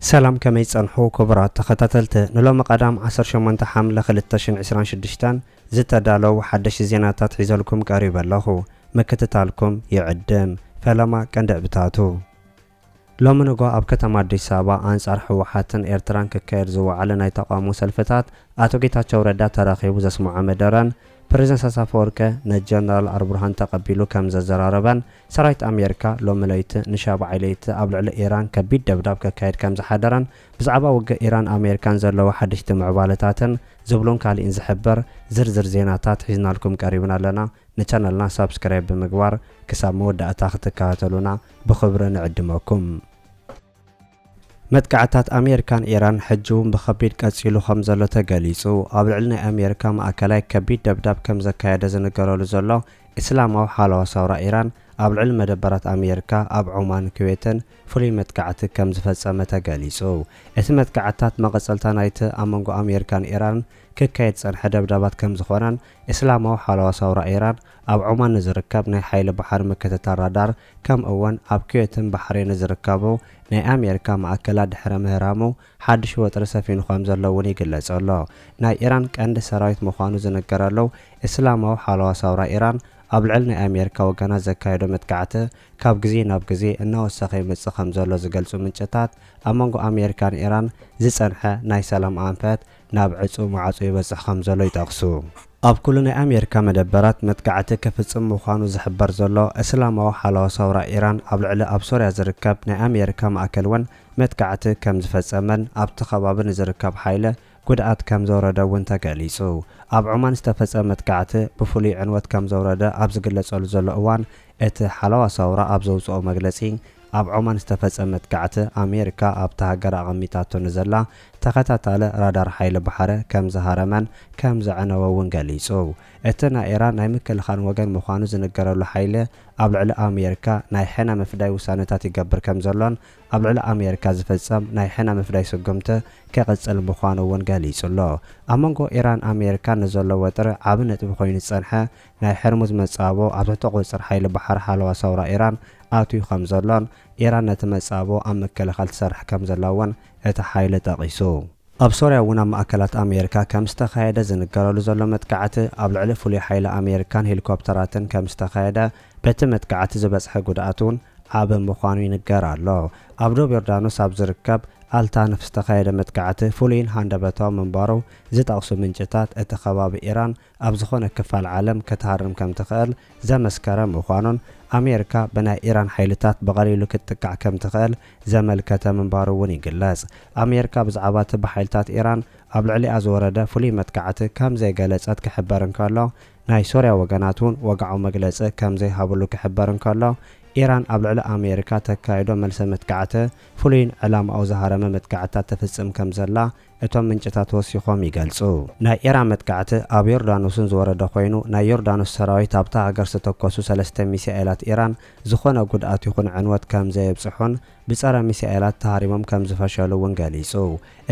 سلام كما يتصنحو كبرات تخطاتلت نلو مقادام 18 حملة 2026 زتدالو حدش زيناتات حيزالكم قريبا لخو مكتتالكم يعدم فلما كندع بتاتو لو منغو اب كتما አዲስ አበባ አንጻር ህወሓትን ኤርትራን ከካየድ ዝወዓለ ናይ ተቃውሞ ሰልፍታት አቶ ጌታቸው ረዳ ተራኺቡ ዘስሙዓ መደራን ፕሬዝዳንት አሳፍ ወርቀ ነጀነራል አርቡርሃን ተቀቢሉ ከም ዘዘራረባን ሰራዊት አሜሪካ ሎመለይት ንሻብ ዓይለይት ኣብ ልዕሊ ኢራን ከቢድ ደብዳብ ከካየድ ከም ዝሓደረን ብዛዕባ ውግ ኢራን አሜሪካን ዘለዎ ሓድሽቲ ምዕባለታትን ዝብሎን ካልእን ዝሕበር ዝርዝር ዜናታት ሒዝናልኩም ቀሪብና ኣለና ንቻናልና ሰብስክራይብ ብምግባር ክሳብ መወዳእታ ክትከታተሉና ብኽብሪ ንዕድመኩም መጥቃዕታት አሜሪካን ኢራን ሕጅውን በከቢድ ቀፂሉ ከም ዘሎ ተገሊጹ ኣብ ልዕሊ ናይ አሜሪካ ማእከላይ ከቢድ ደብዳብ ከም ዘካየደ ዝነገረሉ ዘሎ እስላማዊ ሓለዋ ሳውራ ኢራን ኣብ ልዕሊ መደበራት አሜሪካ ኣብ ዑማን ኩዌትን ፍሉይ መጥቃዕቲ ከም ዝፈጸመ ተገሊጹ እቲ መጥቃዕታት መቐጸልታ ናይቲ ኣብ መንጎ አሜሪካን ኢራን ክካየድ ጸንሐ ደብዳባት ከም ዝኾነን እስላማዊ ሓለዋ ሳውራ ኢራን ኣብ ዑማን ዝርከብ ናይ ሓይሊ ባሕሪ ምክትታል ራዳር ከም እውን ኣብ ኩዌትን ባሕሬን ዝርከቡ ናይ አሜሪካ ማእከላት ድሕረ ምህራሙ ሓድሽ ወጥሪ ሰፊኑ ከም ዘሎ እውን ይግለጽ ኣሎ ናይ ኢራን ቀንዲ ሰራዊት ምዃኑ ዝነገረሉ እስላማዊ ሓለዋ ሳውራ ኢራን ኣብ ልዕሊ ናይ አሜሪካ ወገናት ዘካየዶ መጥቃዕቲ ካብ ግዜ ናብ ግዜ እናወሰኸ ይመጽእ ከም ዘሎ ዝገልጹ ምንጭታት ኣብ መንጎ አሜሪካን ኢራን ዝጸንሐ ናይ ሰላም ኣንፈት ናብ ዕጹ ማዕጹ ይበጽሕ ከም ዘሎ ይጠቕሱ ኣብ ኩሉ ናይ አሜሪካ መደበራት መጥቃዕቲ ከፍጽም ምዃኑ ዝሕበር ዘሎ እስላማዊ ሓለዋ ሳውራ ኢራን ኣብ ልዕሊ ኣብ ሶርያ ዝርከብ ናይ አሜሪካ ማእከል እውን መጥቃዕቲ ከም ዝፈጸመን ኣብቲ ከባቢ ንዝርከብ ሓይሊ ጉድኣት ከም ዘወረደ እውን ተገሊጹ ኣብ ዑማን ዝተፈጸመ መጥቃዕቲ ብፍሉይ ዕንወት ከም ዘወረደ ኣብ ዝግለጸሉ ዘሎ እዋን እቲ ሓለዋ ሳውራ ኣብ ዘውፅኦ መግለጺ ኣብ ዑማን ዝተፈጸመ መጥቃዕቲ አሜሪካ ኣብታ ሃገር ኣቐሚጣቶ ንዘላ ተኸታታለ ራዳር ሓይሊ ባሕሪ ከም ዝሃረመን ከም ዘዕነወ እውን ገሊጹ እቲ ናይ ኢራን ናይ ምክልኻል ወገን ምዃኑ ዝነገረሉ ሓይሊ ኣብ ልዕሊ አሜሪካ ናይ ሕና ምፍዳይ ውሳነታት ይገብር ከም ዘሎን ኣብ ልዕሊ አሜሪካ ዝፈጸም ናይ ሕና ምፍዳይ ስጉምቲ ከቕጽል ምዃኑ እውን ገሊጹ ኣሎ ኣብ መንጎ ኢራን አሜሪካ ንዘሎ ወጥሪ ዓብ ነጥቢ ኮይኑ ዝጸንሐ ናይ ሕርሙዝ መጻቦ ኣብ ትሕቲ ቁፅር ሓይሊ ባሕሪ ሓለዋ ሳውራ ኢራን ኣትዩ ከም ዘሎን ኢራን ነቲ መጻቦ ኣብ ምክልኻል ትሰርሕ ከም ዘላ እውን እቲ ሓይሊ ጠቒሱ ኣብ ሶርያ እውን ኣብ ማእከላት አሜሪካ ከም ዝተኻየደ ዝነገረሉ ዘሎ መጥቃዕቲ ኣብ ልዕሊ ፍሉይ ሓይሊ አሜሪካን ሄሊኮፕተራትን ከም ዝተኻየደ በቲ መጥቃዕቲ ዝበጽሐ ጉድኣት እውን ዓብ ምዃኑ ይንገር ኣሎ ኣብ ደቡብ ዮርዳኖስ ኣብ ዝርከብ አልታነፍ ዝተኻየደ መጥቃዕቲ ፍሉይን ሃንደበታዊ ምንባሩ ዝጠቕሱ ምንጭታት እቲ ከባቢ ኢራን ኣብ ዝኾነ ክፋል ዓለም ከተሃርም ከም ትኽእል ዘመስከረ ምዃኑን አሜሪካ ብናይ ኢራን ሓይልታት ብቐሊሉ ክትጥቃዕ ከም ትኽእል ዘመልከተ ምንባሩ እውን ይግለጽ አሜሪካ ብዛዕባ እቲ ብሓይልታት ኢራን ኣብ ልዕሊኣ ዝወረደ ፍሉይ መጥቃዕቲ ከም ዘይገለጸት ክሕበር እንከሎ ናይ ሶርያ ወገናት እውን ወግዓዊ መግለጺ ከም ዘይሃብሉ ክሕበር እንከሎ ኢራን ኣብ ልዕሊ አሜሪካ ተካይዶ መልሰ መጥቃዕቲ ፍሉይን ዕላማዊ ዝሃረመ መጥቃዕታት ተፈጽም ከም ዘላ እቶም ምንጭታት ወሲኾም ይገልጹ ናይ ኢራን መጥቃዕቲ ኣብ ዮርዳኖስን ዝወረደ ኮይኑ ናይ ዮርዳኖስ ሰራዊት ኣብታ ሃገር ዝተተኮሱ 3 ሚሳኤላት ኢራን ዝኾነ ጉድኣት ይኹን ዕንወት ከም ዘየብጽሑን ብጸረ ሚሳኤላት ተሃሪሞም ከም ዝፈሸሉ እውን ገሊጹ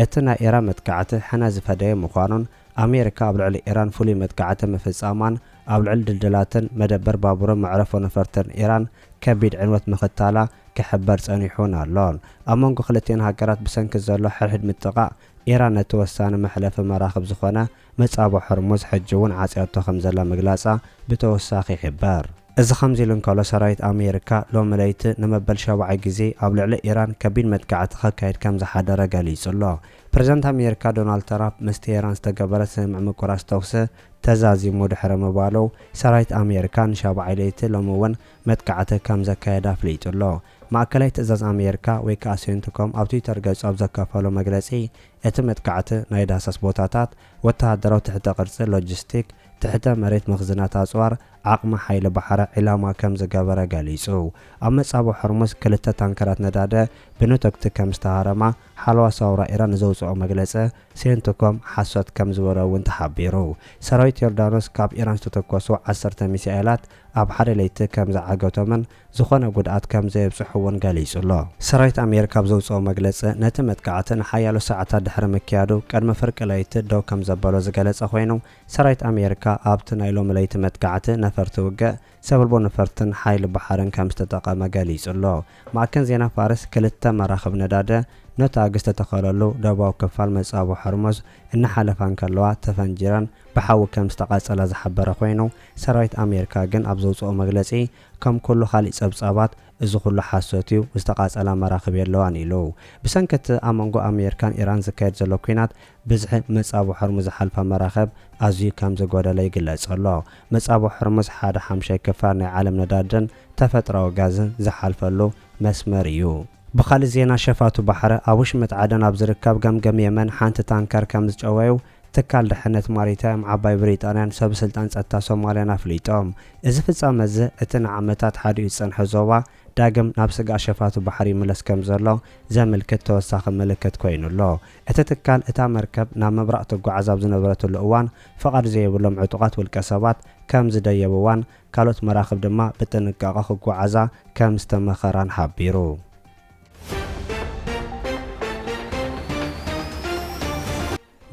እቲ ናይ ኢራን መጥቃዕቲ ሕና ዝፈደየ ምዃኑን አሜሪካ ኣብ ልዕሊ ኢራን ፍሉይ መጥቃዕቲ ምፍጻማን ኣብ ልዕሊ ድልድላትን መደበር ባቡርን መዕረፎ ነፈርትን ኢራን ከቢድ ዕንወት ምኽታላ ክሕበር ጸኒሑን ኣሎን ኣብ መንጎ ክልቲአን ሃገራት ብሰንኪ ዘሎ ሕድሕድ ምጥቓዕ ኢራን ነቲ ወሳኒ መሕለፊ መራኽብ ዝኾነ መጻቦ ሕርሙዝ ሕጂ እውን ዓጽያቶ ከም ዘላ ምግላጻ ብተወሳኺ ይሕበር እዚ ከምዚ ኢሉ እንከሎ ሰራዊት አሜሪካ ሎሚ ለይቲ ንመበል 7 ግዜ ኣብ ልዕሊ ኢራን ከቢድ መጥቃዕቲ ከካይድ ከም ዝሓደረ ገሊጹ ኣሎ ፕሬዝዳንት አሜሪካ ዶናልድ ትራምፕ ምስቲ ኢራን ዝተገበረ ስምምዕ ምቁራጽ ተኩሲ ተዛዚሙ ድሕሪ ምባሉ ሰራዊት አሜሪካ ንሻብ ዓይለይቲ ሎሚ እውን መጥቃዕቲ ከም ዘካየደ ኣፍሊጡ ኣሎ ማእከላይ ትእዛዝ አሜሪካ ወይ ከዓ ሴንትኮም ኣብ ትዊተር ገጹ ኣብ ዘካፈሎ መግለጺ እቲ መጥቃዕቲ ናይ ዳሰስ ቦታታት ወተሃደራዊ ትሕተ ቅርጺ ሎጂስቲክ ትሕተ መሬት መኽዝናት ኣጽዋር ዓቕሚ ሓይሊ ባሕሪ ዒላማ ከም ዝገበረ ገሊጹ ኣብ መጻቦ ሕርሙዝ 2 ታንከራት ነዳደ ብንቶክቲ ከም ዝተሃረማ ሓለዋ ሳውራ ኢራን ዘውፅኦ መግለጺ ሴንትኮም ሓሶት ከም ዝበለ እውን ተሓቢሩ ሰራዊት ዮርዳኖስ ካብ ኢራን ዝተተኮሱ 10 ሚሳኤላት ኣብ ሓደ ለይቲ ከም ዝዓገቶምን ዝኾነ ጉድኣት ከም ዘየብጽሑ እውን ገሊጹ ኣሎ ሰራዊት አሜሪካ ዘውፅኦ መግለጺ ነቲ መጥቃዕቲ ንሓያሎ ሰዓታት ድሕሪ ምክያዱ ቅድሚ ፍርቂ ለይቲ ደው ከም ዘበሎ ዝገለጸ ኮይኑ ሰራዊት አሜሪካ ኣብቲ ናይ ሎሚ ለይቲ መጥቃዕቲ ነፈርቲ ውግእ ሰብልቦ ነፈርትን ሓይሊ ባሕርን ከም ዝተጠቐመ ገሊጹ ኣሎ። ማዕከን ዜና ፋርስ ክልተ መራኽብ ነዳደ ነቲ ኣገስተ ተኸለሉ ደቡባዊ ክፋል መጻቡ ሕርሙዝ እናሓለፋን ከለዋ ተፈንጂረን ብሓዊ ከም ዝተቃጸለ ዝሓበረ ኮይኑ ሰራዊት ኣሜሪካ ግን ኣብ ዘውፅኦ መግለጺ ከም ኩሉ ካልእ ጸብጻባት እዚ ኩሉ ሓሶት እዩ ዝተቃጸላ መራኽብ የለዋን ኢሉ ብሰንከቲ ኣብ መንጎ ኣሜሪካን ኢራን ዝካየድ ዘሎ ኩናት ብዝሒ መጻቡ ሕርሙዝ ዝሓልፋ መራኽብ ኣዝዩ ከም ዝጎደለ ይግለጽ ኣሎ። መጻቡ ሕርሙዝ ሓደ ሓምሻይ ክፋል ናይ ዓለም ነዳድን ተፈጥሮኣዊ ጋዝን ዝሓልፈሉ መስመር እዩ። بخالي زينا شفاتو بحر أوش متعدن أبزركاب جم يمن حانت تانكر كم زجوايو تكال دحنت ماريتايم عباي بريطانيا سب سلطان ستا سومالينا فليتوم إذا في الزمز اتنا عمتات حديث سن حزوا داقم نابسق شفاتو بحري ملس كم زرلو زي ملكت توساخ ملكت كوينو الله اتتكال اتا مركب نام برأتو عذاب زنبرتو الأوان فقد زي بلوم عطوقات والكسبات كم زدايبوان كالوت مراخب دما بتنقاقو عزا كم استمخران حبيرو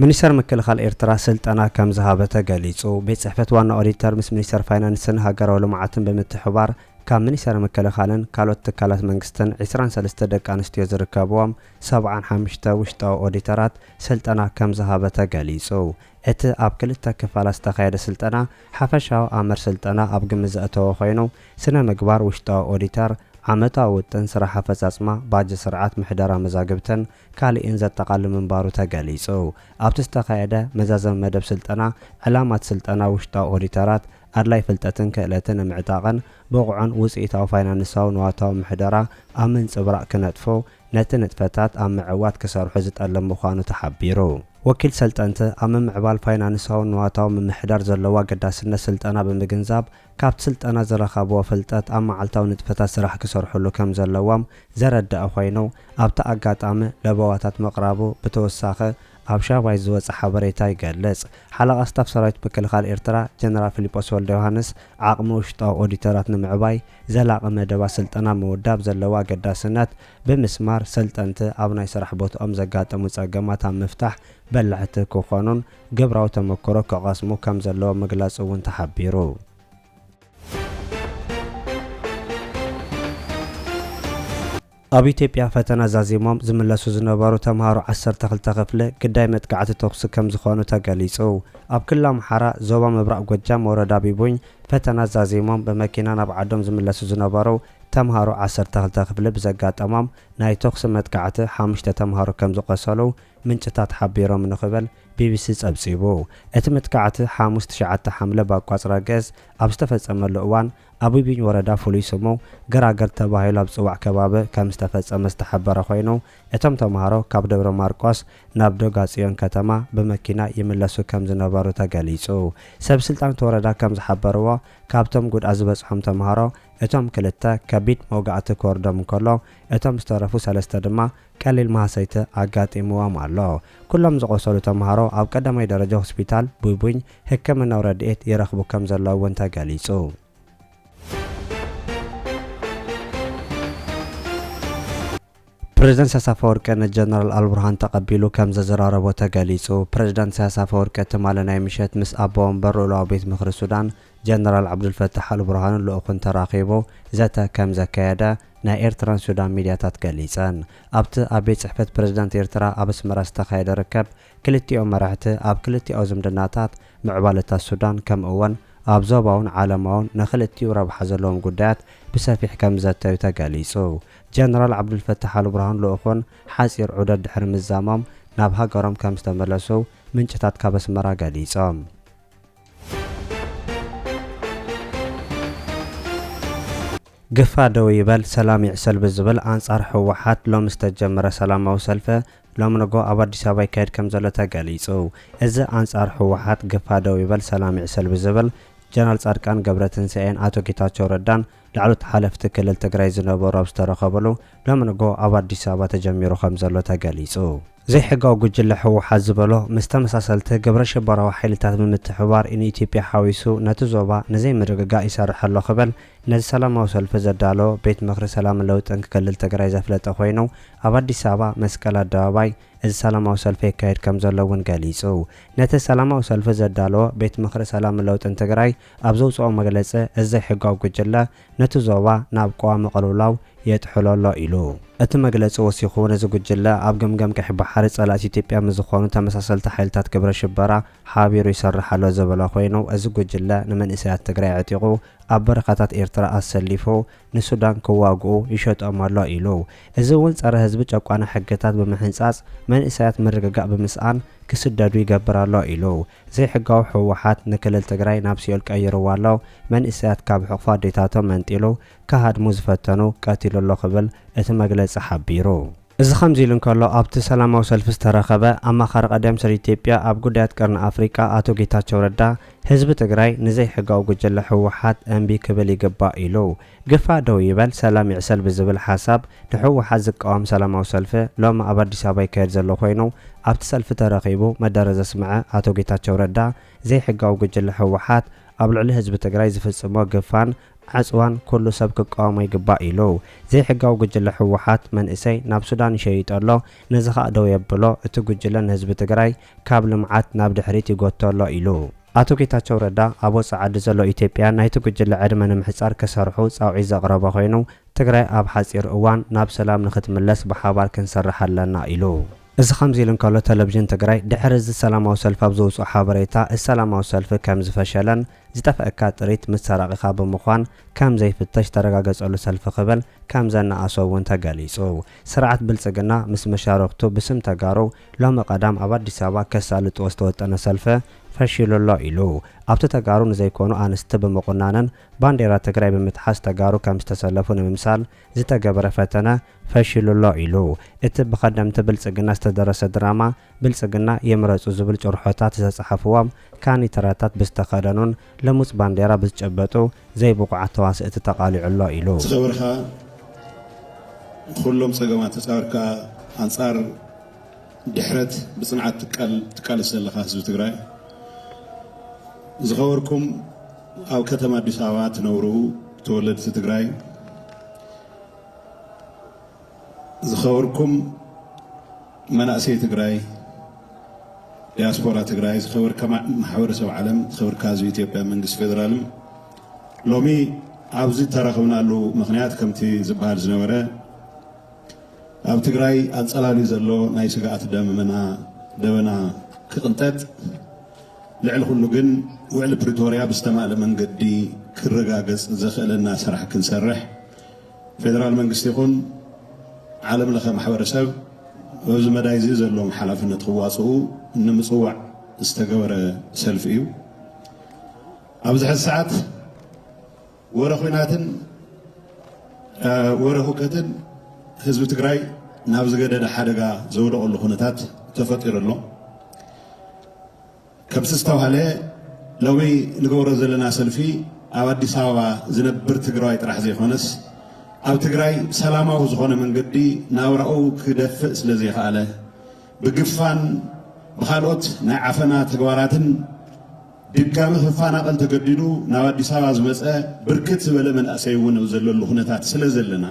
ሚኒስተር ምክልኻል ኤርትራ ስልጠና ከም ዝሃበተ ገሊጹ ቤት ጽሕፈት ዋና ኦዲተር ምስ ሚኒስተር ፋይናንስን ሃገራዊ ልምዓትን ብምትሕባር ካብ ሚኒስተር ምክልኻልን ካልኦት ትካላት መንግስትን 23 ደቂ ኣንስትዮ ዝርከብዎም 75 ውሽጣዊ ኦዲተራት ስልጠና ከም ዝሃበተ ገሊጹ እቲ ኣብ ክልተ ክፋላት ዝተኻየደ ስልጠና ሓፈሻዊ ኣመር ስልጠና ኣብ ግምት ዘእተወ ኮይኑ ስነ ምግባር ውሽጣዊ ኦዲተር ዓመታዊ ውጥን ስራሕ አፈጻጽማ ባጀ ስርዓት ምሕደራ መዛግብትን ካልእን ዘጠቃልል ምንባሩ ተገሊጹ ኣብቲ ዝተኻየደ መዛዘም መደብ ስልጠና ዕላማት ስልጠና ውሽጣዊ ኦዲተራት ኣድላይ ፍልጠትን ክእለትን ንምዕጣቕን ብቑዑን ውፅኢታዊ ፋይናንሳዊ ንዋታዊ ምሕደራ ኣብ ምንጽብራቕ ክነጥፉ ነቲ ንጥፈታት ኣብ ምዕዋት ክሰርሑ ዝጠልም ምዃኑ ተሓቢሩ ወኪል ሰልጠንቲ ኣብ ምዕባል ፋይናንሳዊ ንዋታዊ ምምሕዳር ዘለዋ ገዳስነት ስልጠና ብምግንዛብ ካብቲ ስልጠና ዝረኸብዎ ፍልጠት ኣብ መዓልታዊ ንጥፈታት ስራሕ ክሰርሕሉ ከም ዘለዎም ዘረድአ ኮይኑ ኣብቲ ኣጋጣሚ ለበዋታት መቕራቡ ብተወሳኺ ኣብ ሻባይ ዝወፅእ ሓበሬታ ይገልጽ ሓለቓ ስታፍ ሰራዊት ምክልኻል ኤርትራ ጀነራል ፊሊጶስ ወልደ ዮሃንስ ዓቕሚ ውሽጣዊ ኦዲተራት ንምዕባይ ዘላቒ መደባ ስልጠና ምውዳብ ዘለዋ ገዳስነት ብምስማር ሰልጠንቲ ኣብ ናይ ስራሕ ቦትኦም ዘጋጠሙ ጸገማት ኣብ ምፍታሕ በላሕቲ ክኾኑን ግብራዊ ተመክሮ ክቐስሙ ከም ዘለዎ ምግላጽ እውን ተሓቢሩ ኣብ ኢትዮጵያ ፈተና ዛዚሞም ዝምለሱ ዝነበሩ ተምሃሮ 12 ክፍሊ ግዳይ መጥቃዕቲ ተኩስ ከም ዝኾኑ ተገሊጹ ኣብ ክልል ኣምሓራ ዞባ ምብራቕ ጎጃም ወረዳ ቢቡኝ ፈተና ዛዚሞም በመኪና ናብ ዓዶም ዝምለሱ ዝነበሩ ተምሃሮ 12 ክፍሊ ብዘጋጠሞም ናይ ተኩስ መጥቃዕቲ 5 ተምሃሮ ከም ዝቆሰሉ ምንጭታት ሓቢሮም ንኽብል ቢቢሲ ጸብጺቡ እቲ መጥቃዕቲ 5 ሐምለ ባቋጽራ ገዝ ኣብ ዝተፈጸመሉ እዋን ኣብ ቢቡኝ ወረዳ ፍሉይ ስሙ ገራገር ተባሂሉ ኣብ ጽዋዕ ከባቢ ከም ዝተፈጸመ ዝተሓበረ ኮይኑ እቶም ተምሃሮ ካብ ደብረ ማርቆስ ናብ ዶጋጽዮን ከተማ በመኪና ይምለሱ ከም ዝነበሩ ተገሊጹ ሰብ ስልጣን ወረዳ ከም ዝሓበርዎ ካብቶም ጉድኣት ዝበጽሖም ተምሃሮ እቶም ክልተ ከቢድ መውጋዕቲ ክወርዶም እንከሎ እቶም ዝተረፉ ሰለስተ ድማ ቀሊል ማህሰይቲ ኣጋጢምዎም ኣሎ ኩሎም ዝቆሰሉ ተምሃሮ ኣብ ቀዳማይ ደረጃ ሆስፒታል ቢቡኝ ሕክምናዊ ረድኤት ይረኽቡ ከም ዘለውን ተገሊጹ ፕሬዝዳንት ኢሳያስ አፈወርቂ ጀነራል አልቡርሃን ተቀቢሉ ከም ዘዘራረቦ ተገሊጹ ፕሬዝዳንት ኢሳያስ አፈወርቂ ትማለ ናይ ምሸት ምስ ኣቦ ወንበር ሉዓላዊ ቤት ምክሪ ሱዳን ጀነራል ዓብዱልፈታሕ አልቡርሃን ልኡኹን ተራኺቡ ዘተ ከም ዘካየደ ናይ ኤርትራን ሱዳን ሚድያታት ገሊጸን ኣብቲ ኣብ ቤት ጽሕፈት ፕሬዝዳንት ኤርትራ ኣብ ኣስመራ ዝተኻየደ ርክብ ክልቲኦም መራሕቲ ኣብ ክልቲኦ ዝምድናታት ምዕባለታት ሱዳን ከምኡውን ኣብ ዞባውን ዓለማውን ንኽልቲኡ ረብሓ ዘለዎም ጉዳያት ብሰፊሕ ከም ዘተዩ ተገሊጹ ጀነራል ዓብዱልፈታሕ አልቡርሃን ልኡኹን ሓጺር ዑደት ድሕሪ ምዛሞም ናብ ሃገሮም ከም ዝተመለሱ ምንጭታት ካብ ኣስመራ ገሊጾም ግፋ ደው ይበል ሰላም ይዕሰል ብዝብል አንጻር ህወሓት ሎም ዝተጀመረ ሰላማዊ ሰልፊ ሎም ንጎ ኣብ አዲስ አበባ ይካየድ ከም ዘሎ ተገሊጹ እዚ አንጻር ህወሓት ግፋ ደው ይበል ሰላም ይዕሰል ብዝብል ጀነራል ጻድቃን ገብረትንሳኤን አቶ ጌታቸው ረዳን ላዕሎት ሓለፍቲ ክልል ትግራይ ዝነበሩ ኣብ ዝተረኸበሉ ሎም ንጎ ኣብ አዲስ አበባ ተጀሚሩ ከም ዘሎ ተገሊጹ ዘይሕጋዊ ጉጅለ ህወሓት ዝበሎ ምስ ተመሳሰልቲ ግብረ ሽበራዊ ሓይልታት ብምትሕባር ኢትዮጵያ ሓዊሱ ነቲ ዞባ ነዘይ ምርግጋእ ይሰርሕ ኣሎ ክብል ነዚ ሰላማዊ ሰልፊ ዘዳሎ ቤት ምክሪ ሰላምን ለውጥን ክልል ትግራይ ዘፍለጠ ኮይኑ ኣብ አዲስ አበባ መስቀል ኣደባባይ እዚ ሰላማዊ ሰልፊ ይካየድ ከም ዘለውን ገሊጹ ነቲ ሰላማዊ ሰልፊ ዘዳለወ ቤት ምክሪ ሰላም ለውጥን ትግራይ ኣብ ዘውፅኦ መግለጺ እዚ ሕጋዊ ጉጅለ ነቲ ዞባ ናብ ቀዋሚ ቅልውላው የጥሕለሎ ኢሉ እቲ መግለጺ ወሲኹ ነዚ ጉጅለ ኣብ ገምገም ቀይሕ ባሕሪ ጸላእት ኢትዮጵያ ምዝኾኑ ተመሳሰልቲ ሓይልታት ግብረ ሽበራ ሓቢሩ ይሰርሕ ኣሎ ዝበለ ኮይኑ እዚ ጉጅለ ንመንእሰያት ትግራይ ዕጢቑ ኣብ በረኻታት ኤርትራ ኣሰሊፉ ንሱዳን ክዋግኡ ይሸጦም ኣሎ ኢሉ እዚ እውን ጸረ ህዝቢ ጨቋነ ሕግታት ብምሕንጻጽ መንእሰያት ምርግጋእ ብምስኣን ክስደዱ ይገብር ኣሎ ኢሉ ዘይሕጋዊ ህወሓት ንክልል ትግራይ ናብ ሲኦል ቀይርዎ ኣሎ መንእሰያት ካብ ሕቕፋ ዴታቶም መንጢሉ ካሃድሙ ዝፈተኑ ቀቲሉ ኣሎ ክብል እቲ መግለጺ ሓቢሩ እዚ ከምዚ ኢሉ እንከሎ ኣብቲ ሰላማዊ ሰልፊ ዝተረኸበ ኣማኻሪ ቀዳም ሰር ኢትዮጵያ ኣብ ጉዳያት ቀርኒ ኣፍሪካ ኣቶ ጌታቸው ረዳ ህዝቢ ትግራይ ንዘይ ሕጋዊ ጉጅለ ህወሓት እምቢ ክብል ይግባእ ኢሉ ግፋ ደው ይበል ሰላም ይዕሰል ብዝብል ሓሳብ ንህወሓት ዝቃወም ሰላማዊ ሰልፊ ሎሚ ኣብ አዲስ አበባ ይካየድ ዘሎ ኮይኑ ኣብቲ ሰልፊ ተረኺቡ መደረ ዘስምዐ ኣቶ ጌታቸው ረዳ ዘይ ሕጋዊ ጉጅለ ህወሓት ኣብ ልዕሊ ህዝቢ ትግራይ ዝፍጽሞ ግፋን ዓጽዋን ኩሉ ሰብ ክቃወሞ ይግባእ ኢሉ ዘይ ሕጋዊ ጉጅለ ህወሓት መንእሰይ ናብ ሱዳን ይሸይጥ ኣሎ ነዚ ኸ ደው የብሎ እቲ ጉጅለ ንህዝቢ ትግራይ ካብ ልምዓት ናብ ድሕሪት ይጎቶ ኣሎ ኢሉ ኣቶ ጌታቸው ረዳ ኣብ ወፃኢ ዓዲ ዘሎ ኢትዮጵያ ናይቲ ጉጅለ ዕድመ ንምሕጻር ክሰርሑ ጻውዒት ዘቕረበ ኮይኑ ትግራይ ኣብ ሓጺር እዋን ናብ ሰላም ንኽትምለስ ብሓባር ክንሰርሕ ኣለና ኢሉ እዚ ከምዚ ኢሉ እንከሎ ቴሌቪዥን ትግራይ ድሕሪ እዚ ሰላማዊ ሰልፊ ኣብ ዘውፅኦ ሓበሬታ እዚ ሰላማዊ ሰልፊ ከም ዝፈሸለን ዝጠፍአካ ጥሪት ምስ ሰራቂኻ ብምዃን ከም ዘይፍተሽ ተረጋገጸሉ ሰልፊ ክብል ከም ዘነኣሶ እውን ተገሊጹ ስርዓት ብልጽግና ምስ መሻርክቱ ብስም ተጋሩ ሎሚ ቀዳም ኣብ አዲስ አበባ ከሳልጥዎ ዝተወጠነ ሰልፊ ፈሽሉሎ ኢሉ ኣብቲ ተጋሩ ንዘይኮኑ ኣንስቲ ብምቁናንን ባንዴራ ትግራይ ብምትሓዝ ተጋሩ ከም ዝተሰለፉ ንምምሳል ዝተገበረ ፈተነ ፈሽሉሎ ኢሉ እቲ ብቀደምቲ ብልጽግና ዝተደረሰ ድራማ ብልጽግና የምረጹ ዝብል ጭርሖታት ዝተጻሕፍዎም ካኒተራታት ብዝተኸደኑን ለሙጽ ባንዴራ ብዝጨበጡ ዘይብቁዓት ተዋስእቲ ተቃሊዑሎ ኢሉ ዝኸበርካ ኩሎም ፀገማት ተጻወርካ አንጻር ድሕረት ብጽንዓት ትቃልስ ዘለካ ህዝቢ ትግራይ ዝኸበርኩም ኣብ ከተማ አዲስ አበባ ትነብሩ ተወለድቲ ትግራይ ዝኸበርኩም መናእሰይ ትግራይ ዲያስፖራ ትግራይ ዝኸበርካ ማሕበረሰብ ዓለም ዝኸበርካ ህዝቢ ኢትዮጵያ መንግስቲ ፌደራል ሎሚ ኣብዚ ተረኸብናሉ ምኽንያት ከምቲ ዝበሃል ዝነበረ ኣብ ትግራይ አንጸላሊ ዘሎ ናይ ስጋኣት ደመና ክቕንጠጥ ልዕሊ ኩሉ ግን ውዕሊ ፕሪቶሪያ ብዝተማልአ መንገዲ ክረጋገጽ ዘኽእለና ስራሕ ክንሰርሕ ፌደራል መንግስቲ ይኹን ዓለም ለኸ ማሕበረሰብ በዚ መዳይ እዚ ዘለዎም ሓላፍነት ክዋጽኡ ንምጽዋዕ ዝተገበረ ሰልፊ እዩ ኣብዚ ሕዚ ሰዓት ወረ ኩናትን ወረ ሁከትን ህዝቢ ትግራይ ናብ ዝገደደ ሓደጋ ዘውደቐሉ ኩነታት ተፈጢሩ ኣሎ ከምቲ ዝተባሃለ ሎሚ ንገብሮ ዘለና ሰልፊ ኣብ አዲስ አበባ ዝነብር ትግራይ ጥራሕ ዘይኮነስ ኣብ ትግራይ ሰላማዊ ዝኾነ መንገዲ ናብራኡ ክደፍእ ስለ ዘይከኣለ ብግፋን ብኻልኦት ናይ ዓፈና ተግባራትን ድጋሚ ክፋናቐል ተገዲዱ ናብ አዲስ አበባ ዝመፀ ብርክት ዝበለ መንእሰይ እውን ዘለሉ ኩነታት ስለ ዘለና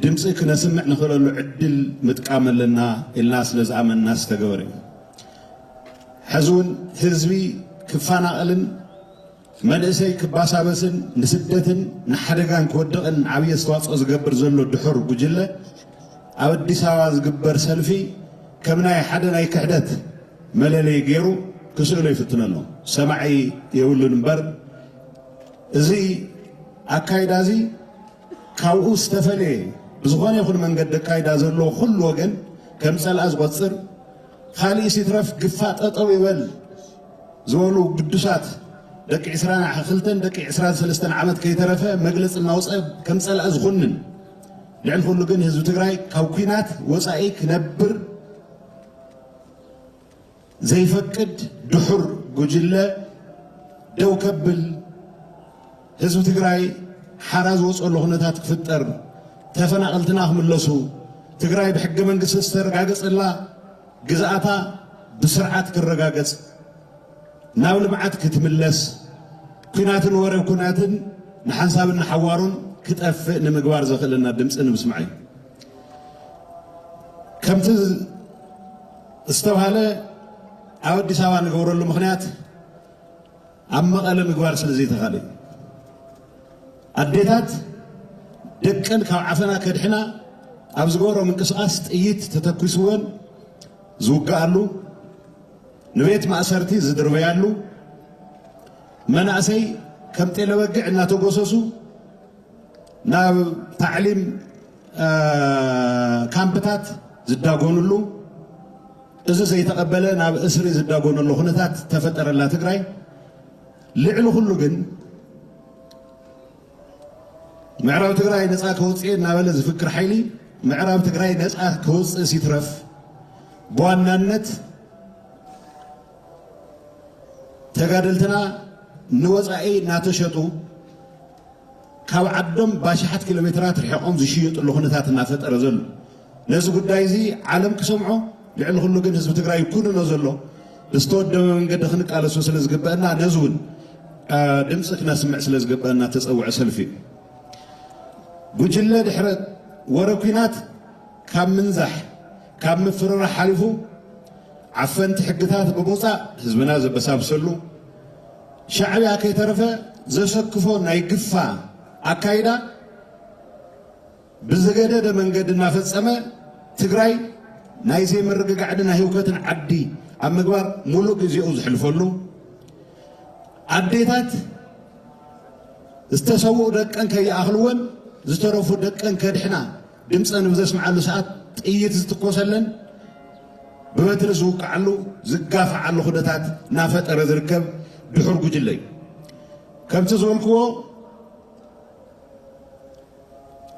ድምፂ ክነስምዕ ንኽእለሉ ዕድል ምጥቃም ኣለና ኢልና ስለ ዝኣመንና ዝተገበረ እዩ ሕዚ እውን ህዝቢ ክፋናቐልን መንእሰይ ክባሳበስን ንስደትን ንሓደጋን ክወድቕን ዓብዪ ኣስተዋፅኦ ዝገብር ዘሎ ድሑር ጉጅለ ኣብ አዲስ አበባ ዝግበር ሰልፊ ከም ናይ ሓደ ናይ ክሕደት መለለይ ገይሩ ክስእሎ ይፍትን ኣሎ ሰማዒ የብሉን እምበር እዚ ኣካይዳ እዚ ካብኡ ዝተፈለየ ብዝኾነ ይኹን መንገዲ ኣካይዳ ዘለዎ ኩሉ ወገን ከም ጸልኣ ዝቆፅር ካልእ ሲትረፍ ግፋእ ጠጠው ይበል ዝበሉ ቅዱሳት ደቂ 22 ደቂ 23 ዓመት ከይተረፈ መግለጽ እናውፅአ ከም ጸልኣ ዝኹንን ልዕሊ ኩሉ ግን ህዝቢ ትግራይ ካብ ኩናት ወፃኢ ክነብር ዘይፈቅድ ድሑር ጉጅለ ደው ከብል ህዝቢ ትግራይ ሓራ ዝወፅሉ ኩነታት ክፍጠር ተፈናቀልትና ክምለሱ ትግራይ ብሕገ መንግስቲ ዝተረጋገፀላ ግዛኣታ ብስርዓት ክረጋገጽ ናብ ልምዓት ክትምለስ ኩናትን ወረ ኩናትን ንሓንሳብን ንሓዋሩን ክጠፍእ ንምግባር ዘኽእለና ድምፂ ንምስማዕ እዩ ከምቲ استوهل أودي سوان نقول له مخنيات أما قال مقبار سلزي تخالي أديتات دكان كاو عفنا كدحنا أبزغورو من قصاص طيت تتكوسون زوقالو نبيت مأسرتي زدربيالو مناسي كم تلوقع ناتو قصصو نا تعليم كامبتات زداغونلو إذا سيتقبله نا اسري زداغونلو خنتات تفتر لا تقراي لعلو كله جن معراب تقراي نسأ كوصي نابل فكر حيلي معراب تقراي نسأ كوصي سيترف بوانانت تقادلتنا نوصعي ناتشطو كاو عدم باشحات كيلومترات رحقهم زيشيط اللي خنتات نافت أرزلو نزو قداي زي عالم كسمعو لعل كله جن حزب تقراي يكون نزلو استود من قد خنق على سوسل زقبنا نزون دمسك ناس سمع سلز قبلنا تسوع سلفي بجلة دحرت وركينات كم منزح كم مفرر حلفو عفنت حقتات ببوصة حزبنا زبساب سلو شعبي هكي ترفه زسكفو نايقفا أكايدا بزقادة دا من قد نافذ سما تقراي نايزي مرق قعدنا هيوكتن عدي أما قبار مولوك زيوز حلفولو عديتات استسووا دقن كي أخلون زترفوا دقن كدحنا دمصنا بزاس مع ساعات طيت زتقوسلن بمتر زوق علو زقاف علو خدتات نافت رزركب بحر قجلي كم تزولكو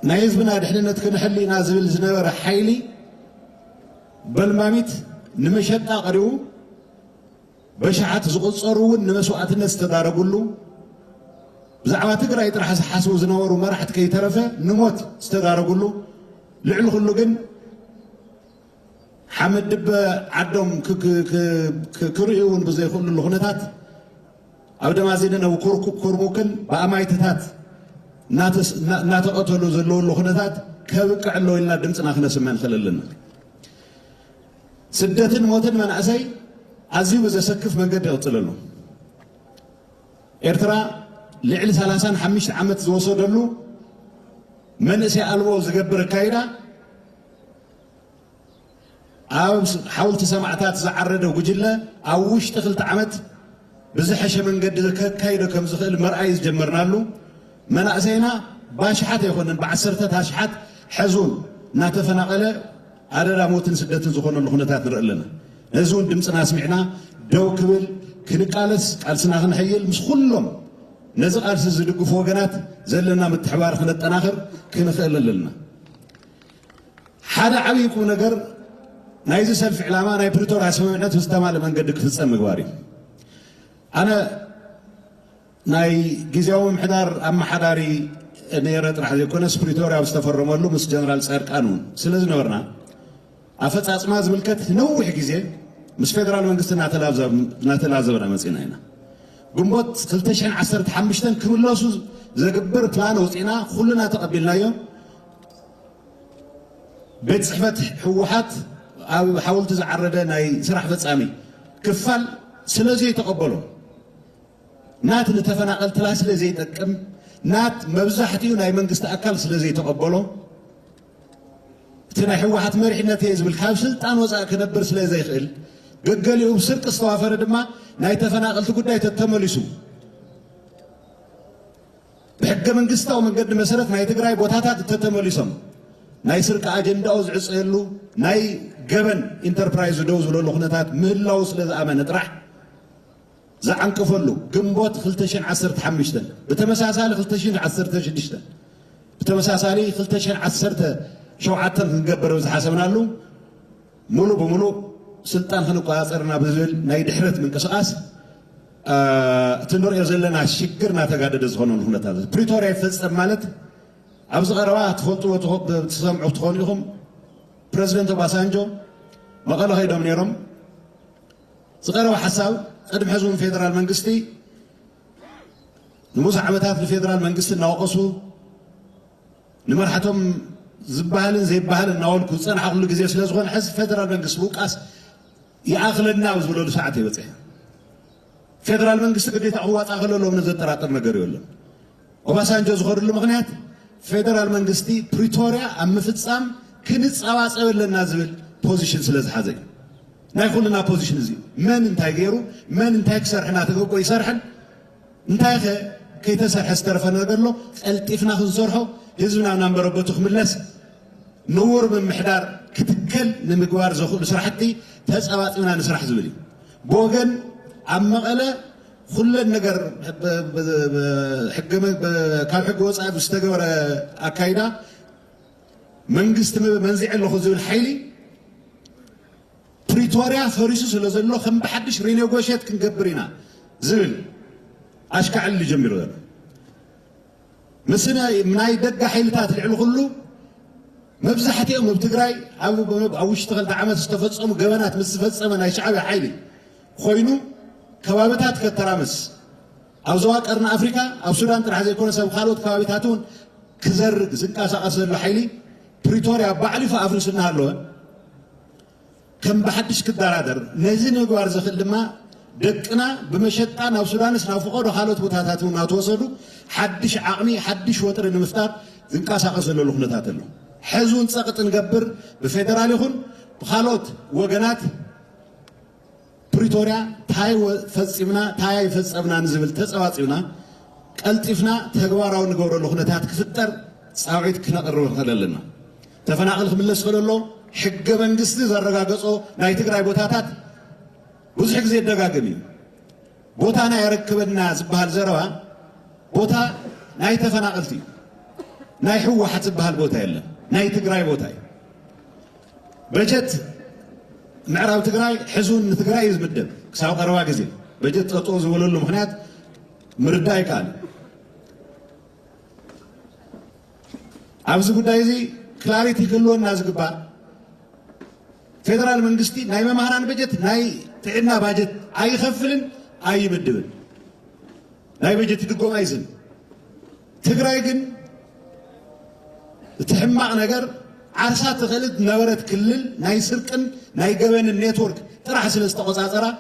نايز بنا دحنا تكنحلي نازل زنبر حيلي بالماميت نمشتا قريو بشعات زقصرون نمسوات الناس تدارقولو بزعما تقرا يطرح حاسو زنورو ما راح تكي ترفه نموت استدارقولو لعل كله جن حمد دب عدم كريون بزي كل الخنتات أبدا ما زيدنا وكرموكن بأمايتات ناتقتلو زلو الخنتات كبقع له إلا دمتنا خنا سمان خللنا سدتن موتن من عسي عزيو إذا سكف من قد يطللو إرترا لعل 35 عمت زوصدلو من سألوه زقبر كايدا أو حاولت سمعتات زعرده وجله أو وش تخلت عمت بزحش من قد كايدا كم زخل مرأيز جمرنا له من أسينا باشحات يخونن بعسرتها هاشحات حزون ناتفنقله على موتن سدتن زخون الخونتات نرأي لنا نزون دمصنا سمعنا دو كبل كنقالس قالسنا خنحيل مش كلهم نزق قالس زدقوا فوقنات زلنا متحوار خنطناخر كنخيل لنا حدا عبيكم نجر نايز سلف علامه ناي بريتوريا سمعنا تستمع لمن قد كفصم مغواري انا ناي غيزاو محدار اما حداري نيرت راح يكون بريتوريا واستفرموا مس جنرال صار قانون سلازم نورنا أفتح زملكت نوح جزء مش فدرال منقصنا نتلازم مزينا هنا قمبت خلتشان عسرت حمشتن كله سوز زقبر بلان وصينا كلنا تقبلنا يوم بيت صحفة حوحات أو حاولت زعردنا سرح فتصامي كفال سلازي تقبلوا نات نتفنا قلت لا سلازي تكم نات مبزحتي وناي منقص أكل سلازي تقبلوا تنا حوحات مرحنا تيزب الكاب سلطان وزا كنبر سلا زي خيل قلقلي وبسرق استوافر دما ناي تفناقلت قداي تتملسو بحق من قسطة ومن قد مسرت ناي تقراي بوتاتات تتملسم ناي سرق أجندا وزعص يلو ناي قبن انتربرايز دوز ولو لخنتات مهلا وصل ذا أمان اطرح زعن كفلو قنبوت خلتشن عسرت حمشتن بتمساسالي خلتشن عسرت شدشتن بتمساسالي خلتشن عسرت شو عتن نقبر وز حسبنا له ملو بملو سلطان خنقو أصرنا بزول ناي دحرت من قصاص تنور يزلنا شكرنا تقادد زخونون هنا تازل بريتوريا يفصل مالت أبز غروات خلطوا تسمعوا تخونيهم بريزيدنت باسانجو ما قالوا هيدا من يرم صغروا حساو قدم حزون فيدرال منقستي نموز عمتات الفيدرال منقستي ناقصوا نمرحتهم زبالن زي بحال الناول كل سنة حقول جزيرة سلازغون حس فدرال منقص بوقاس يأخلنا وزبلوا ساعة يبصح فدرال منقست قديت أخوات أخلوا له من الزترات النجار يقولون وبسانجو زخور له مغنيات فدرال منقستي بريتوريا أم فتسام كنت أواس أول النازل بوزيشن سلز حزين نايخل لنا بوزيشن زي من انتاي غيرو من انتاي كسر حنا تقوقو يسرحن انتاي كي تسرح استرفنا نقول له التفنا خنصرحو هزبنا نمبربتو خملس نور من محدار كتكل نمقوار زخور سرحتي تسأواتنا نسرح زبلي بوغن عم قال كل النجار حكمة كان حكوا صعب استجور أكيدا منقست منزع له خذوا الحيلي بريتوريا فريسوس اللي زلوا خم بحدش رينيو قوشات كنقبرينا زبل أشكع اللي جميرو ذا مسنا مناي دقة حيلتات العلو كله مبزحتي أم بتقراي أو اشتغل دعمت استفصم وجوانات مستفصم أنا شعبي حيلي خوينو كوابتات كترامس أو زواج أرنا أفريقيا أو السودان ترى هذا يكون سب خالود كوابتاتون كزر زنقاس أصل الحيلي بريتوريا بعرف أفرسنا هاللون كم بحدش كدرادر نزين يقوار زخل لما دقنا بمشتان أو السودان سنافقوا خالود بتاتاتون ناتوصلوا حدش عقمي حدش وتر المفتار زنقاس أصل اللخنتات له حزون سقط نقبر بفيدراليهم بخالود وجنات بريتوريا تاي فصمنا تاي فصمنا نزبل تصواصينا قلطفنا تغباراو نغورو لخنታት ክፍጠር ጻውዒት ክነقرب خللنا ተፈናቀል ክምለስ خلሎ ሕገ መንግስቲ ዘረጋገጾ ናይ ትግራይ ቦታታት ብዙሕ ግዜ ይደጋገም ቦታና ያረክበና ዝባሃል ዘረባ ቦታ ናይ ተፈናቀልቲ ናይ ህወሓት ዝባሃል ቦታ የለን ናይ ትግራይ ቦታ በጀት معراب تجراي حزون تجراي يزبدل كساو قروا جزيل بجت تطوز ولا له مخنات مرداي كان عاوز قداي زي كلاريتي كله الناس قبا فدرال منقستي ناي مهران بجت ناي تعنا باجت أي خفلن أي بدبل ناي بجت تقوم أيزن تجراي جن تحمق نجار عرسات تخلد نورت كلل ناي سرقن ناي جبن النيتورك تراح سلستقصاصرا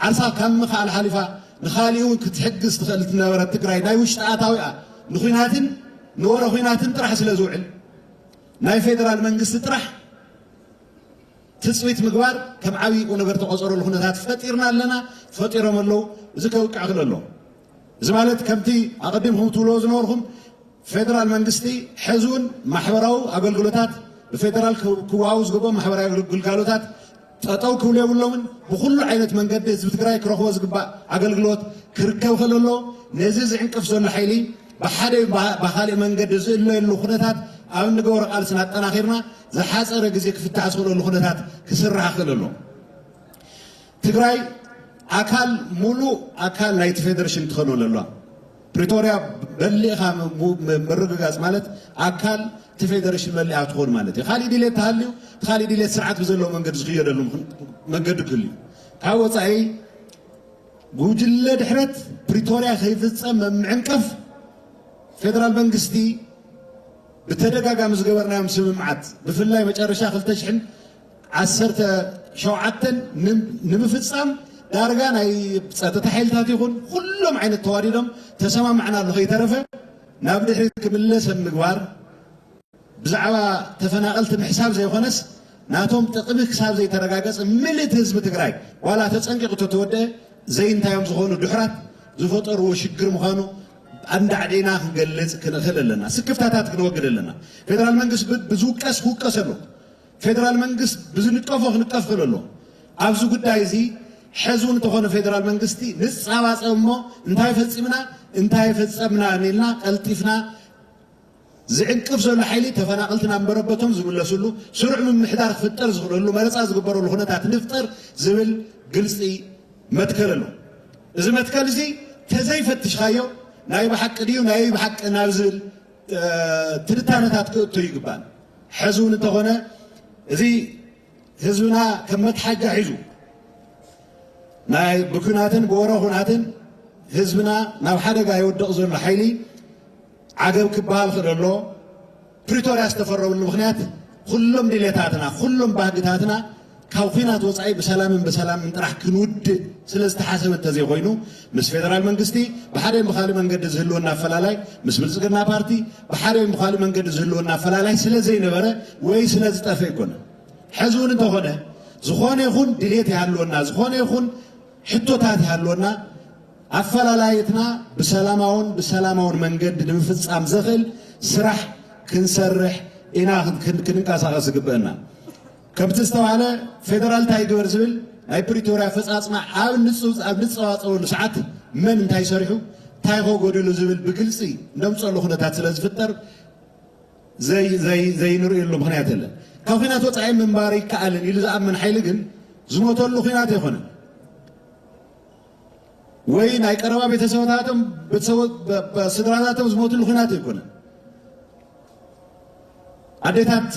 عرسا كم خال حليفه نخاليون كتحجز تخلد نورت تقراي ناي وش تعاطاويا نخيناتن نور خيناتن تراح سلازوعل ناي فيدرال منقست تراح تسويت مقبار كم عاوي ونقر تقصروا الخنات فطيرنا لنا فطيرهم له زكاو كعقل له زمالت كمتي اقدمهم تولوز نورهم فدرال منقستي حزون محوراو أقلقلوتات فدرال كواوز قبوا محوراو أقلقلوتات تطاو كوليا ولومن بكل عينة من قدس بتقراي كروخوز قبا أقلقلوت كركاو خلولو نزيز عنكف زول الحيلي بحالي بخالي من قدس إلا اللخنتات أو نقور قال سنة أنا خيرنا زحاس أرقزيك في التعسخول اللخنتات كسرها خلولو تقراي أكال مولو أكال لايت فيدرشن تخلو لله بريتوريا بلغها مرققاز مالت أكال تفيدرش ملي أتخون مالتي خالي دي لي تهاليو خالي دي لي سرعة بزلو منقد صغير لهم منقد كلي هاو صحي بوجل دحرت بريتوريا خيفت معنقف فدرال منقستي بتدقاقا مزقورنا يوم سمعت بفلاي مجرشا خلتشحن عسرت شوعتن نمفتصام دارجان أي تتحيلتات يكون كلهم عين التواردهم تسمع معنا اللي يترفع نبدأ كملة سمجوار بزعوا تفناقلت بحساب زي خنس ناتهم تقبل حساب زي ترجاجس ملة حزب تجراي ولا تسأنك قطوته زي انت يوم زخون الدحرات زفطر وشجر مخانو عند عدينا خلص كنا خللنا سكفتات كنا وقللنا فدرال منقص بزوكس هو كسره فدرال منقص بزنقفه نقف خلله عبزو قد عايزي حزون تخون فدرال منقستي نصعواص أمه انتهي فتصمنا نيلنا قلطفنا زعنقف زول حيلي تفناقلتنا مربتهم زبل لسلو سرع من محدار فطر زغلو مرصا زغبروا الخنات نفطر زبل قلصي متكللو اذا متكلزي تزي فتش خايو ناي بحق ديو ناي بحق نازل تلتانتات كتو يقبان حزون تخون زي حزونا كمت حاجه حزو ناي بكناتن بورا خناتن حزبنا ناو حدقا يودق زول حيلي عقب كبال خلالو بريتوريا استفروا من المخنيات كلهم ديليتاتنا كلهم باقتاتنا كوخينات وصعي بسلام انطرح كنود سلست حسب التزي خوينو مس فيدرال منغستي بحاري مخالي منقد زهلونا فلالاي مس بلصقنا بارتي بحاري مخالي منقد زهلونا فلالاي سلازي نبره وي سلاز طفا يكون حزون انت هونه زخونه يكون دليت يالونا زخونه يكون حتوتات يالونا افلالايتنا بسلاماون منقد نفصام زخل سرح كنسرح إنا كنقاساس قبلنا كم تستوعنا فيدرال تايجر زبل أي بريتوريا فصاصنا أو نصوص أو ساعات من تاي سريحو تايغو غودلو زبل بكلسي ندم صلو خناتات سلازفتر زي نور يلو مخنيات الله كوخينات وصعي من باري كالن يلزا من حيلغن زموتلو خينات يخونه وين اي قربا بيتسوتاتم بسدراتاتم زموتلو خينات يكونه عديتات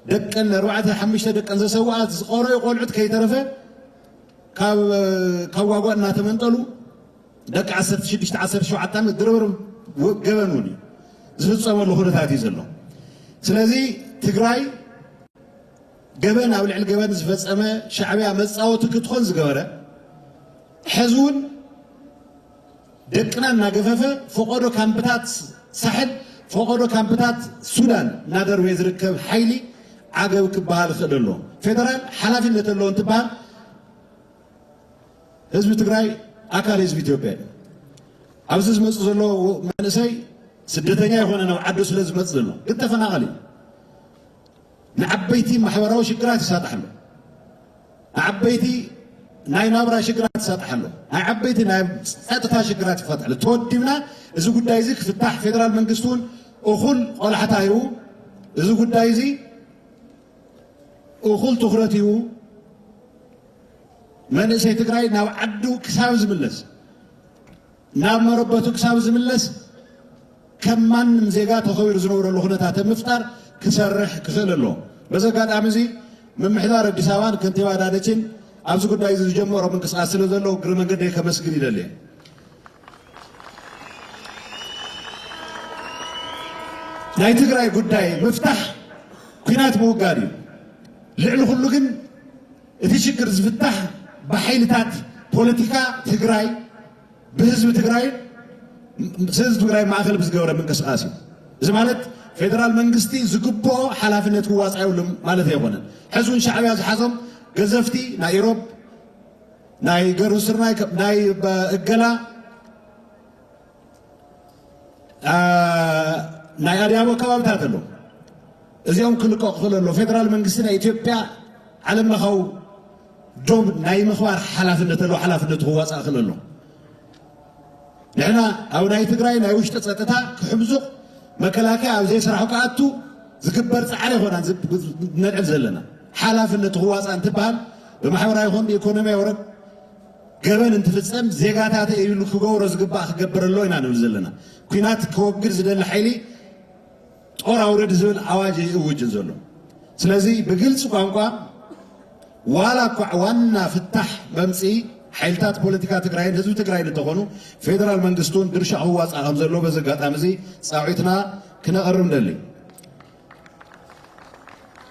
دقن ربعه حمشته دقن زسوات قورو يقولعت كيترفه كواغونا تمنطلو دق 16 17 عام دربر ገበኑኒ ዝፍጸመሉ ሁነታት ይዘሎ ስለዚህ ትግራይ ገበን ኣብ ልዕል ገበን ዝፈጸመ ሻዕብያ መጻወት ክትኾን ዝገበረ ሕዝውን ደቅና እናገፈፈ ፈቆዶ ካምፕታት ሳሕል فقدو كامبتات السودان نادر ويزركب حيلي عقب كبهال خدلو فدرال حلافي نتلو انتباه حزب تግራይ አካል ህዝብ ኢትዮጵያ አብዝዝ መጽ ዘሎ መንሰይ ስደተኛ የሆነ ነው ዓዱ ስለዝ መጽ ዘሎ ግን ተፈናቀሊ ንዓበይቲ ማሕበራዊ ሽግራት ይሳጣሕሉ ንዓበይቲ ናይ ናብራ ሽግራት ይሳጣሕሉ ናይ ዓበይቲ ናይ ጸጥታ ሽግራት ይፈጥሕሉ ተወዲብና እዚ ጉዳይ እዚ ክፍታሕ ፌደራል መንግስቱን እኹል ቆልሓታዩ እዚ ጉዳይ እዚ እኹል ትኹረትዩ መንእሰይ ትግራይ ናብ ዓዱ ክሳብ ዝምለስ ናብ መረበቱ ክሳብ ዝምለስ ከም ማንም ዜጋ ተኸቢሩ ዝነብረሉ ኩነታት ምፍጣር ክሰርሕ ክኽእል ኣሎ በዚ ኣጋጣሚ እዚ ምምሕዳር ኣዲስ ኣበባን ከንቲባ አዳነችን ኣብዚ ጉዳይ እዚ ዝጀመሮ ምንቅስቃስ ስለ ዘሎ እግረ መንገደይ ከመስግን ይደልየ ናይ ትግራይ ጉዳይ ምፍታሕ ኩናት ምውጋድ እዩ ልዕሊ ኩሉ ግን እቲ ሽግር ዝፍታሕ بحيلتات بوليتيكا تግራይ بحزب تግራይ ህዝብ ትግራይ ማእከል ብዝገበረ ምንቅስቃስ እዩ እዚ ማለት ፌደራል መንግስቲ ዝግብኦ ሓላፍነት ክዋፅዓየሎም ማለት ኣይኮነን ሕዝቡን ሻዕብያ ዝሓዞም ገዘፍቲ ናይ ኢሮብ ናይ ገሩስርናይ ናይ እገላ ናይ ኣድያቦ ከባቢታት ኣሎ እዚኦም ክልቀቑ ክእለሎ ፌደራል መንግስቲ ናይ ኢትዮጵያ ዓለም ለኻው ጆብ ናይ ምኽባር ሓላፍነት ኣሎ ሓላፍነት ክዋፅእ ክእለሎ ንሕና ኣብ ናይ ትግራይ ናይ ውሽጢ ፀጥታ ክሕምዙቕ መከላከያ ኣብ ዘይስራሕ ከኣቱ ዝግበር ፃዕሪ ይኮናን ነልዕል ዘለና ሓላፍነት ክዋፅእ እንትበሃል ብማሕበራዊ ይኹን ኢኮኖሚያዊ ረብ ገበን እንትፍፀም ዜጋታት ኢሉ ክገብሮ ዝግባእ ክገብረሎ ኢና ንብል ዘለና ኩናት ክወግድ ዝደሊ ሓይሊ ጦር ኣውረድ ዝብል ኣዋጅ ይእውጅን ዘሎ ስለዚ ብግልፂ ቋንቋ ዋላ እኳ ዋና ፍታሕ መምፅኢ ሓይልታት ፖለቲካ ትግራይን ህዝቢ ትግራይን እንተኾኑ ፌደራል መንግስቱን ድርሻ ክዋፅእ ከም ዘሎ በዚ ኣጋጣሚ እዚ ፃዊዕትና ክነቕርብ ንደሊ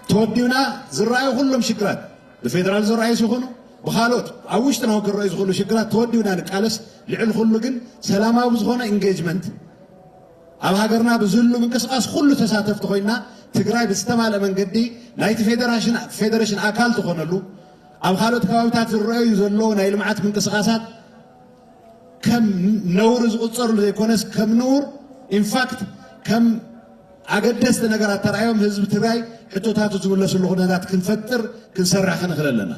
ተወዲብና ዝረኣዩ ኩሎም ሽግራት ብፌደራል ዝረኣዩ ሲኾኑ ብካልኦት ኣብ ውሽጥና ክረኣዩ ዝኽእሉ ሽግራት ተወዲብና ንቃለስ ልዕሊ ኩሉ ግን ሰላማዊ ዝኾነ ኢንጌጅመንት ኣብ ሃገርና ብዝህሉ ምንቅስቃስ ኩሉ ተሳተፍቲ ኮይና ትግራይ ብዝተማልአ መንገዲ ናይቲ ፌደሬሽን ኣካል ትኾነሉ ኣብ ካልኦት ከባቢታት ዝረኣዩ ዘሎ ናይ ልምዓት ምንቅስቃሳት ከም ነውሪ ዝቁፀርሉ ዘይኮነስ ከም ንቡር ኢንፋክት ከም ኣገደስቲ ነገራት ተረኣዮም ህዝቢ ትግራይ ሕቶታቱ ዝምለስሉ ኩነታት ክንፈጥር ክንሰርሕ ክንኽእል ኣለና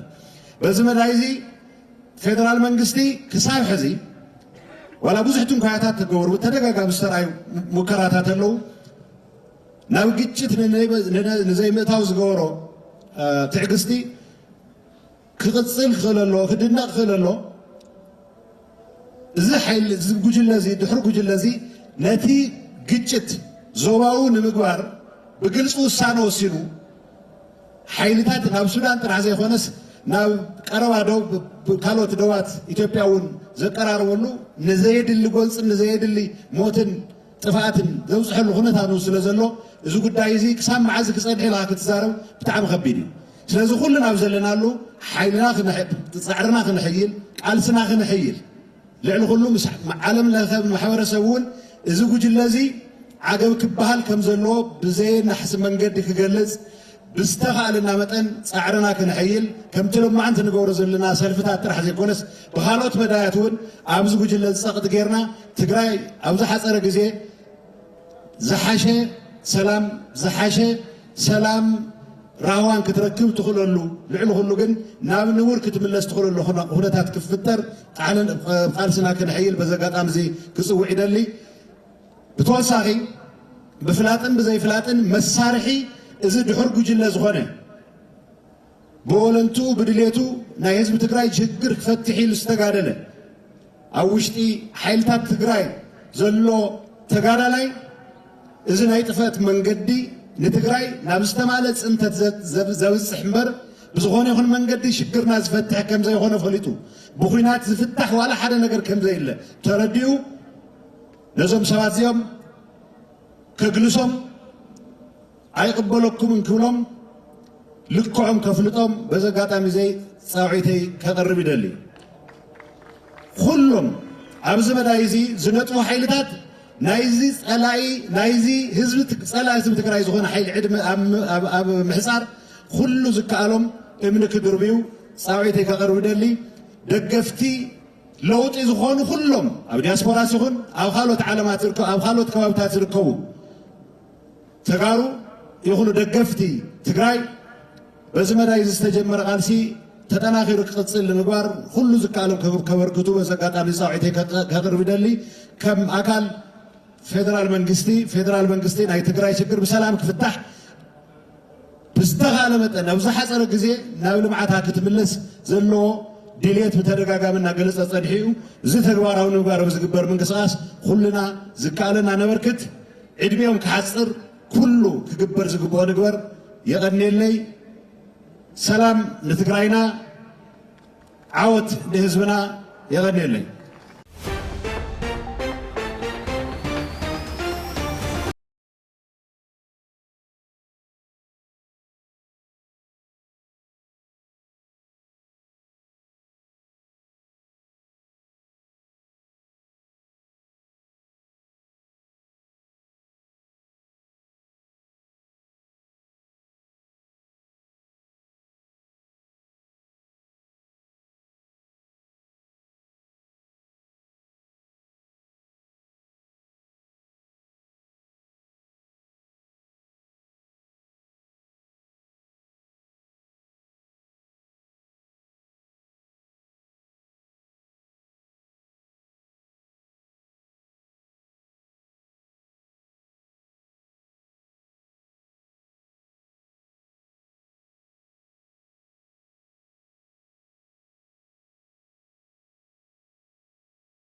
በዚ መዳይ እዚ ፌደራል መንግስቲ ክሳብ ሕዚ ዋላ ብዙሕ ትንኳያታት ተገብሩ ተደጋጋሚ ዝተረኣዩ ሙከራታት ኣለዉ ናብ ግጭት ንዘይምእታው ዝገበሮ ትዕግስቲ ክቕፅል ክኽእል ኣሎ ክድነቕ ክኽእል ኣሎ እዚ ሓይሊ እዚ ጉጅለ እዚ ድሕሪ ጉጅለ እዚ ነቲ ግጭት ዞባዊ ንምግባር ብግልፂ ውሳነ ወሲኑ ሓይልታት ናብ ሱዳን ጥራሕ ዘይኮነስ ናብ ቀረባ ደው ካልኦት ደዋት ኢትዮጵያ እውን ዘቀራርበሉ ንዘየድሊ ጎንፅን ንዘየድሊ ሞትን ጥፋኣትን ዘብፅሐሉ ኩነታት ስለ ዘሎ እዚ ጉዳይ እዚ ክሳብ መዓዝ ክፀንሕ ኢልካ ክትዛረብ ብጣዕሚ ከቢድ እዩ ስለዚህ ኩልና ኣብ ዘለናሉ ሓይልና ፃዕርና ክንሕይል ቃልስና ክንሕይል ልዕሊ ኩሉ ዓለም ለኸ ማሕበረሰብ እውን እዚ ጉጅለ እዚ ዓገብ ክበሃል ከም ዘለዎ ብዘየናሕሲ መንገዲ ክገልጽ ብዝተኻእለና መጠን ፃዕርና ክንሕይል ከምቲ ሎማዓንቲ ንገብሮ ዘለና ሰልፍታት ጥራሕ ዘይኮነስ ብካልኦት መዳያት እውን ኣብዚ ጉጅለ ዝፀቕጥ ጌርና ትግራይ ኣብዚ ሓፀረ ግዜ ዝሓሸ ሰላም ራህዋን ክትረክብ ትኽእለሉ ልዕሊ ኩሉ ግን ናብ ንቡር ክትምለስ ትኽእለሉ ኩነታት ክፍጠር ቃልስና ክንሕይል በዚ ኣጋጣሚ እዚ ክፅውዕ ይደሊ ብተወሳኺ ብፍላጥን ብዘይፍላጥን መሳርሒ እዚ ድሑር ጉጅለ ዝኾነ ብወለንቱ ብድሌቱ ናይ ህዝቢ ትግራይ ሽግር ክፈትሕ ኢሉ ዝተጋደለ ኣብ ውሽጢ ሓይልታት ትግራይ ዘሎ ተጋዳላይ እዚ ናይ ጥፈት መንገዲ ንትግራይ ናብ ዝተማለ ፅንተት ዘብፅሕ እምበር ብዝኾነ ይኹን መንገዲ ሽግርና ዝፈትሕ ከም ዘይኾነ ፈሊጡ ብኩናት ዝፍታሕ ዋላ ሓደ ነገር ከም ዘየለ ተረዲኡ ነዞም ሰባት እዚኦም ከግልሶም ኣይቅበለኩም እንክብሎም ልክዖም ከፍልጦም በዚ ኣጋጣሚ ዘይ ፃውዒተይ ከቕርብ ይደሊ ኩሎም ኣብዚ መዳይ እዚ ዝነጥፉ ሓይልታት ናይዚ ፀላኢ ናይዚ ፀላኢ ህዝቢ ትግራይ ዝኾነ ሓይሊ ዕድመ ኣብ ምሕፃር ኩሉ ዝከኣሎም እምኒ ክድርብዩ ፃውዒተይ ከቕርብ ይደሊ ደገፍቲ ለውጢ ዝኾኑ ኩሎም ኣብ ዲያስፖራስ ይኹን ኣብ ካልኦት ዓለማት ዝርከቡ ኣብ ካልኦት ከባቢታት ዝርከቡ ተጋሩ ይኹኑ ደገፍቲ ትግራይ በዚ መዳይ ዝተጀመረ ቃልሲ ተጠናኺሩ ክቅፅል ንምግባር ኩሉ ዝከኣሎም ከበርክቱ በዚ ኣጋጣሚ ፃውዒተይ ከቕርብ ይደሊ ከም ኣካል ፌደራል መንግስቲ ናይ ትግራይ ሽግር ብሰላም ክፍታሕ ብዝተኻእለ መጠን ኣብ ዝሓፀረ ግዜ ናብ ልምዓታ ክትምለስ ዘለዎ ድሌት ብተደጋጋሚ እናገለፀ ፀኒሑ እዚ ተግባራዊ ንምግባር ብዝግበር ምንቅስቃስ ኩልና ዝከኣለና ነበርክት ዕድሜኦም ክሓፅር ኩሉ ክግበር ዝግብኦ ንግበር የቐኒየለይ ሰላም ንትግራይና ዓወት ንህዝብና የቐኒየለይ